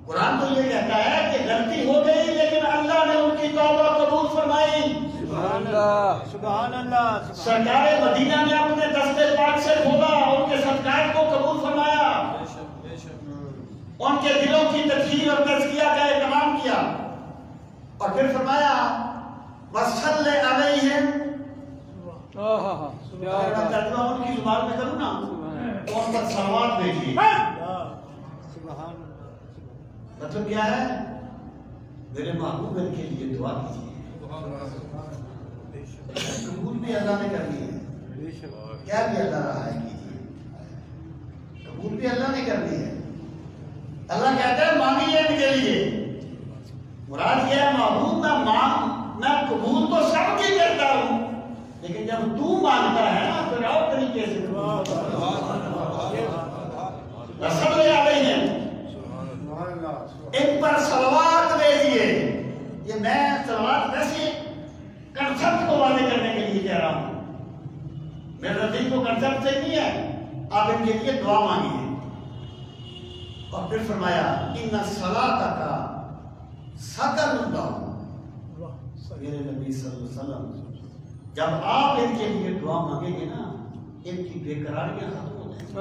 قرآن تو یہ کہتا ہے کہ غلطی ہو گئی لیکن اللہ نے ان کی توبہ قبول فرمائی. سبحان اللہ سبحان اللہ. سرکار مدینہ نے اپنے دستے پاک سے کھولا، ان کے صدقات کو قبول فرمایا، ان کے دلوں کی تطہیر اور تزکیہ کا اہتمام کیا، اور پھر فرمایا وَصَلِّ عَلَيْهِمْ. میں ترجمہ ان کی زبان میں کروں نا تو ان پر صلوات بھیجیے. مطلب کیا ہے؟ میرے محبوب ان کے لیے دعا کیجیے. قبول بھی اللہ نے کر لی ہے، کیا بھی اللہ رہا ہے کیجیے. قبول بھی اللہ نے کر لی ہے. اللہ کہتا ہے مانگیے ان کے لیے. مراد یہ ہے محبوب میں قبول تو سب کی کرتا ہوں، لیکن جب تو مانگتا ہے نا پھر اور طریقے سے رسول علیہ ان پر صلوات بھیجیے. یہ میں صلوات ویسے کنسپٹ کو واضح کرنے کے لیے کہہ رہا ہوں، میرے نزدیک کو کنسپٹ سے نہیں ہے. آپ ان کے لیے دعا مانگیے. اور پھر فرمایا ان صلاتک سکن لہم. میرے نبی صلی اللہ علیہ وسلم جب آپ ان کے لیے دعا مانگیں گے نا ان کی بے قراریاں ختم ہو جائیں گی.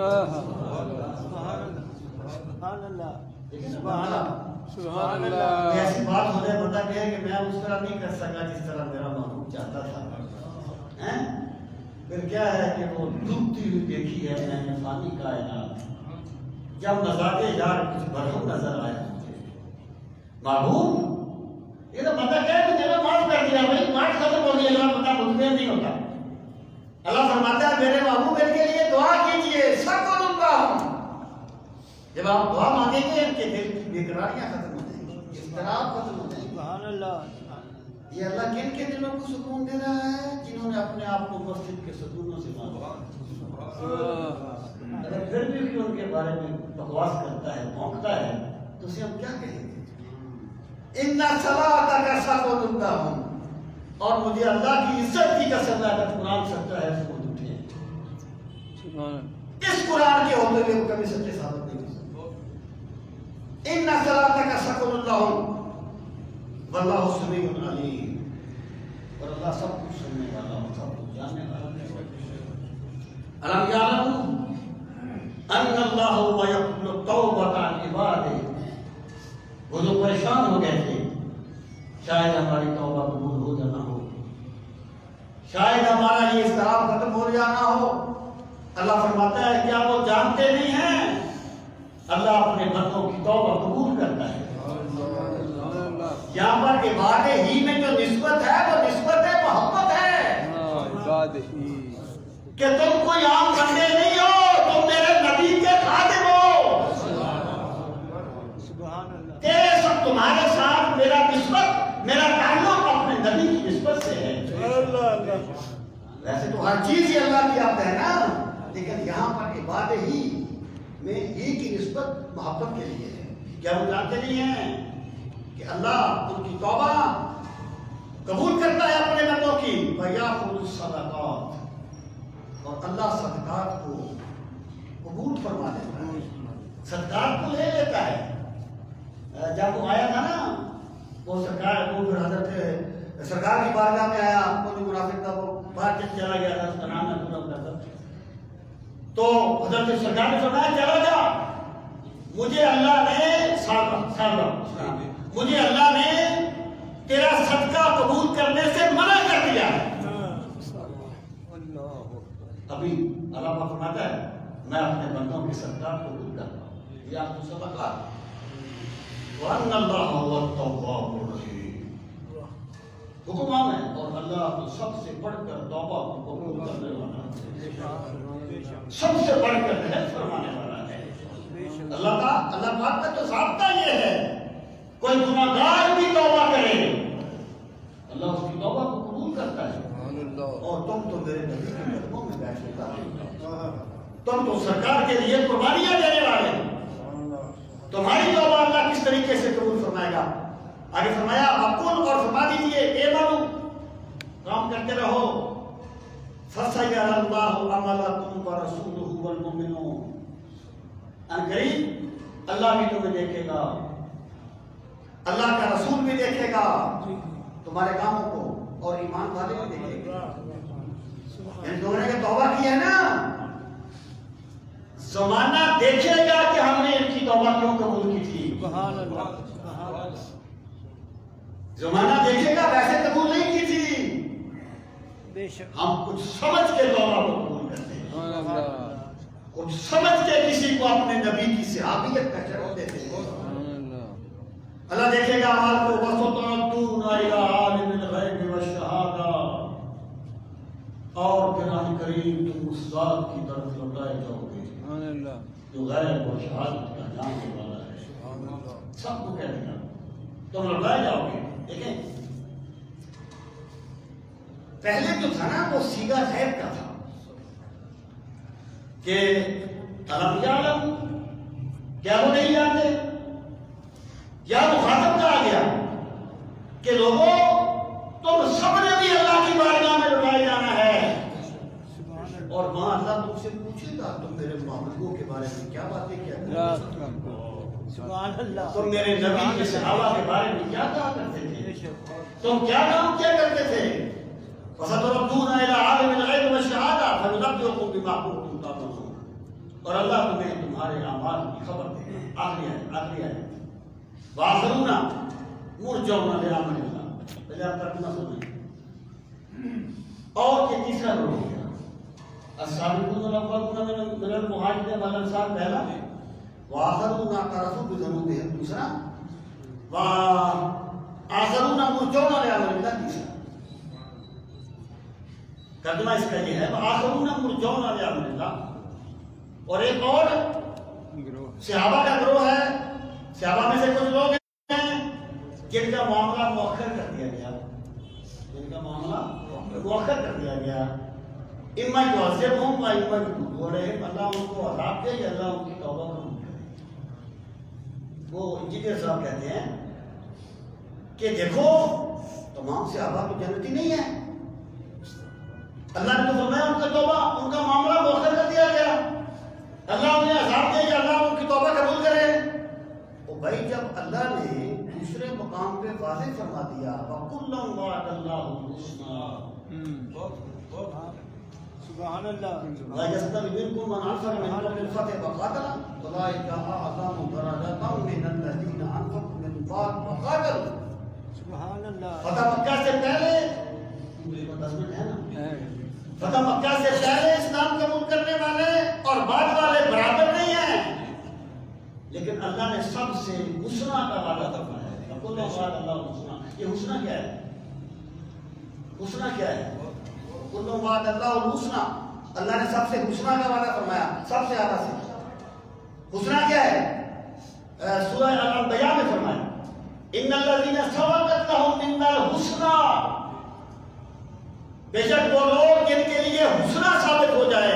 ایسی بات ہو جائے بندہ کہے کہ میں اس طرح نہیں کر سکا جس طرح میرا محبوب چاہتا تھا. پھر کیا ہے کہ وہ ڈوبتی ہوئی دیکھی ہے میں نے فانی کائنات، جب مزاج یار کچھ برہم نظر آیا مجھے. محبوب یہ تو بندہ کہے کہ میرا معاف کر دیا بھائی، معاف ختم ہو گیا، اللہ بندہ مطمئن نہیں ہوتا. اللہ فرماتا ہے میرے محبوب ان کے لیے دعا کیجیے. سکن لہم. جب آپ دعا مانگیں گے ان کے دل کی بے قراریاں ختم ہو جائیں گی، اضطراب ختم ہو جائیں گی. سبحان اللہ. یہ اللہ کن کے دلوں کو سکون دے رہا ہے؟ جنہوں نے اپنے آپ کو مسجد کے ستونوں سے مانگا. اگر پھر بھی ان کے بارے میں بکواس کرتا ہے، بھونکتا ہے تو اسے ہم کیا کہیں گے؟ ان صلاتک سکن لہم. اور مجھے اللہ کی عزت کی قسم ہے اگر قرآن سچا ہے تو وہ جھوٹے ہیں. اس قرآن کے ہوتے ہوئے وہ کبھی سچے ثابت نہیں ہو سکتے. ان صلاتک سکن لہم واللہ سمیع علیم. اور اللہ سب کچھ سننے والا اور سب کچھ جاننے والا ہے. الم یعلموا ان اللہ یقبل التوبۃ عن عبادہ. وہ جو پریشان ہو گئے تھے شاید ہماری توبہ قبول ہو جانا ہو، شاید ہمارا یہ اضطراب ختم ہو جانا ہو. اللہ فرماتا ہے کیا وہ جانتے نہیں ہیں اللہ اپنے بندوں کی توبہ قبول کرتا ہے۔ یہاں پر عبادت ہی میں جو نسبت ہے وہ نسبت ہے محبت ہے کہ تم کوئی عام بندے نہیں ہو، تم میرے نبی کے خادم ہو، کہ سب تمہارے ساتھ میرا نسبت، میرا تعلق اپنے نبی کی نسبت سے ہے۔ ویسے تو ہر چیز ہی اللہ کی آپ ہے نا، لیکن یہاں پر عبادت ہی میں ہی کی نسبت محبت کے لیے ہے۔ کیا وہ جانتے نہیں ہیں کہ اللہ ان کی توبہ قبول کرتا ہے اپنے بندوں کی؟ وَيَأْخُذُ الصَّدَقَاتِ، اور اللہ صدقات کو قبول فرما لیتا ہے، صدقات کو لے لیتا ہے۔ جب وہ آیا تھا نا وہ سرکار، وہ پھر حضرت سرکار کی بارگاہ میں آیا، کوئی منافق تھا، وہ باہر چلا گیا تھا، اس کا نام ہے پورا تھا، تو حضرت سرکار نے فرمایا چلا جا، مجھے اللہ نے مجھے اللہ نے تیرا صدقہ قبول کرنے سے منع کر دیا ہے۔ ابھی اللہ پاک فرماتا ہے میں اپنے بندوں کے صدقات کو قبول کرتا ہوں، یہ آپ کو صدقات، وَأَنَّ اللَّهَ هُوَ التَّوَّابُ الرَّحِيمُ، حکم عام ہے، اور اللہ تو سب سے بڑھ کر توبہ کو قبول کرنے والا ہے، سب سے بڑھ کر رحمت فرمانے والا ہے۔ اللہ پاک کا تو ضابطہ یہ ہے، کوئی گناہگار بھی توبہ کرے اللہ اس کی توبہ کو قبول کرتا ہے۔ اور تم تو میرے نبی کے قدموں میں بیٹھے گا، تم تو سرکار کے لیے قربانیاں دینے والے، تمہاری توبہ اللہ کس طریقے سے قبول فرمائے گا؟ آگے فرمایا وَقُلْ، اور فرما دیجئے اے مانو کام کرتے رہو، فَسَيَرَى اللَّهُ عَمَلَكُمْ وَرَسُولُهُ وَالْمُؤْمِنُونَ، ان قریب اللہ بھی تمہیں دیکھے گا، اللہ کا رسول بھی دیکھے گا تمہارے کاموں کو، اور ایمان والے بھی دیکھے گا۔ یعنی تم نے توبہ کی ہے نا، زمانہ دیکھے گا کہ ہم نے ان کی توبہ کیوں قبول کی تھی۔ زمانہ دیکھے گا، ویسے قبول نہیں کی تھی، ہم کچھ سمجھ کے توبہ کو قبول کرتے ہیں، کچھ سمجھ کے کسی کو اپنے نبی کی صحابیت کا شرف دیتے ہیں۔ اللہ دیکھے گا اعمال کو، وَسَتُرَدُّونَ إِلَىٰ عَالِمِ الْغَيْبِ وَالشَّهَادَةِ، اور قرآن کریم تم اس ذات کی طرف لوٹائے جاؤ گے جو غیب و شہادت کا جاننے والا ہے، سب کو کہہ دے گا تم لوٹائے جاؤ گے۔ دیکھیں پہلے جو تھا نا وہ سیگا غیب کا تھا کہ علم یعلم، کیا وہ نہیں جانتے، یا مخاطب کہا گیا کہ لوگوں تم سب نے بھی اللہ کی بارگاہ میں لوٹائے جانا ہے، اور وہاں اللہ تم سے پوچھے گا تم میرے محبوبوں کے بارے میں کیا باتیں کیا کرتے تھے، تم میرے نبی کے صحابہ کے بارے میں کیا کہا کرتے تھے، تم کیا کام کیا کرتے تھے۔ وَسَتُرَدُّونَ إِلَىٰ عَالِمِ الْغَيْبِ وَالشَّهَادَةِ فَيُنَبِّئُكُم بِمَا كُنتُمْ تَعْمَلُونَ، اور اللہ تمہیں تمہارے اعمال کی خبر دے گا۔ آخری ہے وَآخَرُونَ مُرْجَوْنَ لِأَمْرِ اللَّهِ، پہلے آپ ترجمہ سنیں، اور یہ تیسرا گروہ ہے السابقون الاولون من المہاجرین والانصار، پہلا، وآخرون اعترفوا بذنوبهم، دوسرا، وآخرون مرجون لأمر اللہ، تیسرا۔ ترجمہ اس کا یہ ہے وآخرون مرجون لأمر اللہ، اور ایک اور صحابہ کا گروہ ہے، صحابہ میں سے کچھ لوگ ہیں جن کا معاملہ مؤخر کر دیا گیا، جن کا معاملہ مؤخر کر دیا گیا، اما یعذبہم و اما یتوب علیہم، اللہ ان کو عذاب دے یا اللہ ان کی توبہ قبول کرے۔ وہ انجینئر صاحب کہتے ہیں کہ دیکھو تمام صحابہ تو جنتی نہیں ہیں، اللہ نے تو فرمایا ان کا توبہ، ان کا معاملہ مؤخر کر دیا گیا، اللہ انہیں عذاب دے یا اللہ ان کی توبہ قبول کرے۔ اور بھائی جب اللہ نے دوسرے مقام پہ واضح فرما دیا وَكُلًّا وَعَدَ اللَّهُ الْحُسْنَىٰ، سبحان اللہ، وَيَسْتَوِي مِنكُم مَّنْ أَنفَقَ مِن قَبْلِ الْفَتْحِ وَقَاتَلَ أُولَٰئِكَ أَعْظَمُ دَرَجَاتً مِّنَ الَّذِينَ أَنفَقُوا مِن بَعْدُ وَقَاتَلُوا۔ سبحان اللہ، فتح مکہ سے پہلے ہے نا، فتح مکہ سے پہلے اسلام قبول کرنے والے اور بعد والے برابر نہیں ہیں، لیکن اللہ نے سب سے حسنہ کا وعدہ فرمایا ہے. کل وعد اللہ حسنہ. یہ حسنہ کیا ہے؟ حسنہ کیا ہے؟ کل وعد اللہ الحسنہ. اللہ نے سب سے حسنہ کا وعدہ فرمایا, سب سے اعلیٰ سے. حسنہ کیا ہے؟ سورہ الانبیاء میں فرمایا ان الذین سبقت لهم منا الحسنى, بے شک وہ لوگ جن کے لیے حسنہ ثابت ہو جائے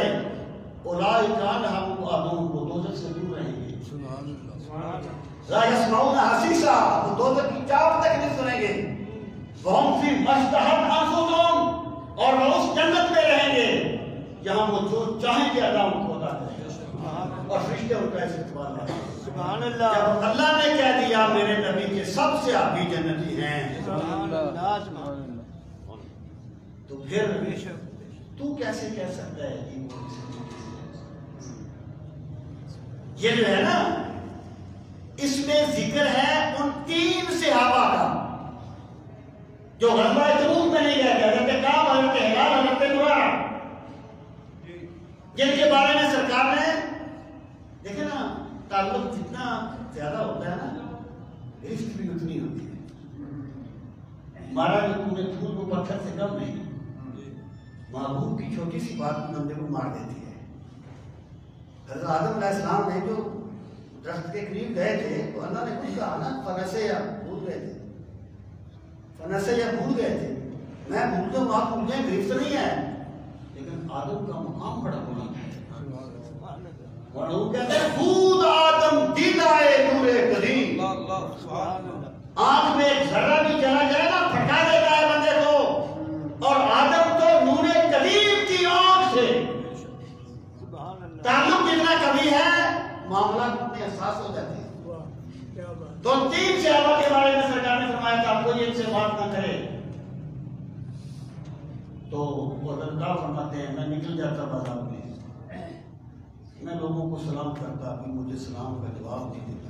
اولئک عنہا مبعدون, وہ دوزخ سے دور رہیں گے. لا يسمعون حسیسا, وہ دوزخ کی چاپ تک نہیں سنیں گے. وہم فی ما اشتہت انفسہم, اور وہ اس جنت میں رہیں گے جہاں وہ جو چاہیں گے اللہ ان کو عطا کرے گا, اور فرشتے ان کا استقبال کریں گے. سبحان اللہ. جب اللہ نے کہہ دیا میرے نبی کے سب سے آبی جنتی ہیں, سبحان اللہ. سبحان اللہ. تو پھر تو کیسے کہہ سکتا ہے کہ وہ یہ جو ہے نا, اس میں ذکر ہے ان 3 صحابہ کا جو غزوہ تبوک میں نہیں گئے تھے, حضرت کعب, حضرت ہلال, حضرت مرارہ, جن کے بارے میں سرکار نے دیکھیں نا, تعلق جتنا زیادہ ہوتا ہے نا رشت بھی اتنی ہوتی ہے. مارا جو تم نے دھول کو پتھر سے کم نہیں, محبوب کی چھوٹی سی بات بندے کو مار دیتی ہے. حضرت آدم علیہ السلام نے جو درخت کے قریب گئے تھے تو اللہ نے کچھ کہا نا, فنسے یا بھول گئے تھے, فنسے یا بھول گئے تھے. میں بھول دوں آپ بھول جائیں, گرفت نہیں ہے, لیکن آدم کا مقام بڑا بلند ہے. اور وہ کہتے ہیں خود آدم دل آئے نور قدیم, آنکھ میں ایک ذرہ بھی چلا جائے نا پھٹا دیتا ہے بندے کو, اور آدم تو نور قدیم کی آنکھ سے تعلق جتنا کبھی ہے معاملہ کتنے احساس ہو جاتے ہیں. تو 3 صحابہ کے بارے میں سرکار نے فرمایا تھا کوئی ان سے بات نہ کرے, تو وہ کیا فرماتے ہیں میں نکل جاتا بازار میں, میں لوگوں کو سلام کرتا, ابھی مجھے سلام کا جواب نہیں دیتا.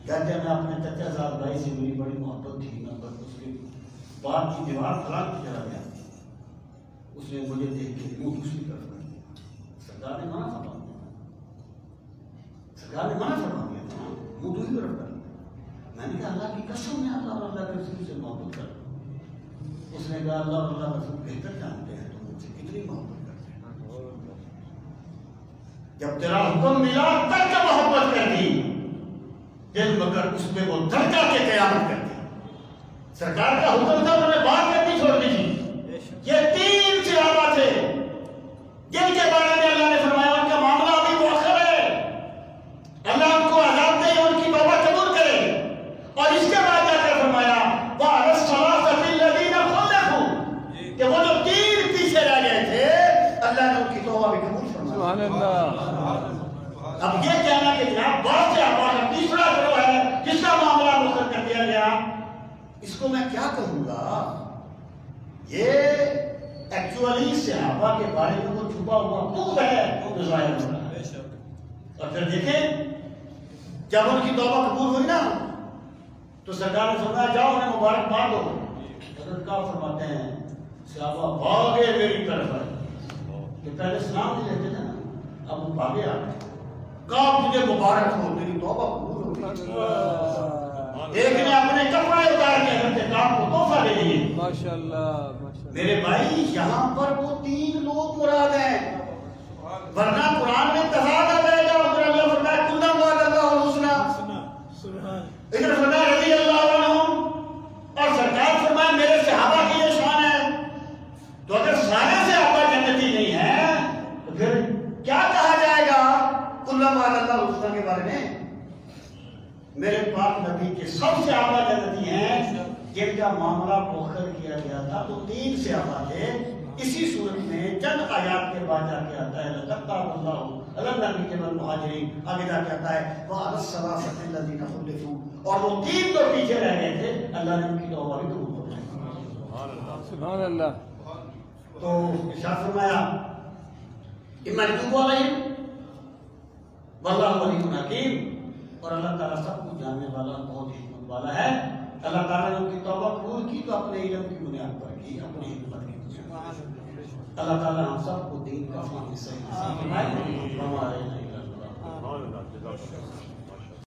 کہتے ہیں میں اپنے چچا صاحب بھائی سے میری بڑی محبت تھی, میں بس اس کے بعد کی دیوار خراب کی چلا گیا, اس نے مجھے دیکھ کے منہ دوسری طرف کر دیا. سرکار نے منع فرما دیا, سرکار نے منع فرما دیا تھا, منہ دوسری طرف کر دیا. میں نے کہا اللہ کی قسم میں اللہ اور اللہ کے رسول سے محبت کرتا. اس نے کہا اللہ اور اللہ کا رسول بہتر جانتے ہیں تو مجھ سے کتنی محبت کرتے ہیں. جب تیرا حکم ملا تب کا محبت کر دی, دل مگر اس میں وہ دھڑکا کے قیامت کر دی. سرکار کا حکم تھا انہوں نے بات کرنی چھوڑ دی تھی. یہ 3 صحابہ تھے جن کے بارے میں اللہ نے فرمایا ان کا معاملہ ابھی مؤخر ہے, اللہ ان کو عذاب دے, ان کی توبہ قبول کرے. اور اس کے بعد جا کر فرمایا وَعَلَى الصَّلَاةِ الَّذِينَ خَلَفُوا, کہ وہ جو 3 پیچھے رہ گئے تھے اللہ نے ان کی توبہ بھی قبول فرمایا. سبحان اللہ. اب یہ کہنا کہ جناب بہت سے آپ کا تیسرا گروہ ہے جس کا معاملہ مؤخر کر دیا گیا, اس کو میں کیا کہوں گا؟ یہ ایکچولی صحابہ کے بارے میں وہ چھپا ہوا خوب ہے وہ ظاہر ہو رہا ہے. اور پھر دیکھیں جب ان کی توبہ قبول ہوئی نا تو سرکار نے فرمایا جاؤ انہیں مبارکباد دو. حضرت کا فرماتے ہیں صحابہ بھاگے میری طرف ہے, کہ پہلے سلام نہیں لیتے تھے نا, اب وہ بھاگے آ گئے. کہا تجھے مبارک ہو, تیری توبہ قبول ہو گئی. ایک نے اپنے کپڑے اتار کے حضرت کعب کو تحفہ دے دیے. ماشاءاللہ. میرے بھائی یہاں پر وہ 3 لوگ مراد ہیں, ورنہ قرآن میں تضاد آ جائے گا. ادھر اللہ فرمایا کلا وعد اللہ الحسنى, ادھر فرمایا رضی اللہ عنہم, اور سرکار فرمایا میرے صحابہ کی یہ شان ہے. تو اگر سارے صحابہ جنتی نہیں ہیں تو پھر کیا کہا جائے گا کلا وعد اللہ الحسنى کے بارے میں؟ میرے پاک نبی کے سب صحابہ جنتی ہیں جن کا معاملہ مؤخر کیا گیا تھا. تو 3 صحابہ تھے. اسی صورت میں چند آیات کے بعد جا کے آتا ہے لقد تاب اللہ علی النبی والمہاجرین, آگے جا کے آتا ہے وعلی الثلاثة الذین خلفوا, اور وہ 3 جو پیچھے رہ گئے تھے اللہ نے ان کی توبہ بھی قبول فرمائی. سبحان اللہ. تو ارشاد فرمایا اما یتوب علیہم واللہ علیم حکیم, اور اللہ تعالیٰ سب کچھ جاننے والا بہت حکمت والا ہے. اللہ تعالیٰ نے ان کی توبہ قبول کی تو اپنے علم کی بنیاد پر کی, اپنی حکمت کی بنیاد پر. اللہ تعالیٰ ہم سب کو دین کا فہم صحیح نصیب فرمائے. ہمارے اللہ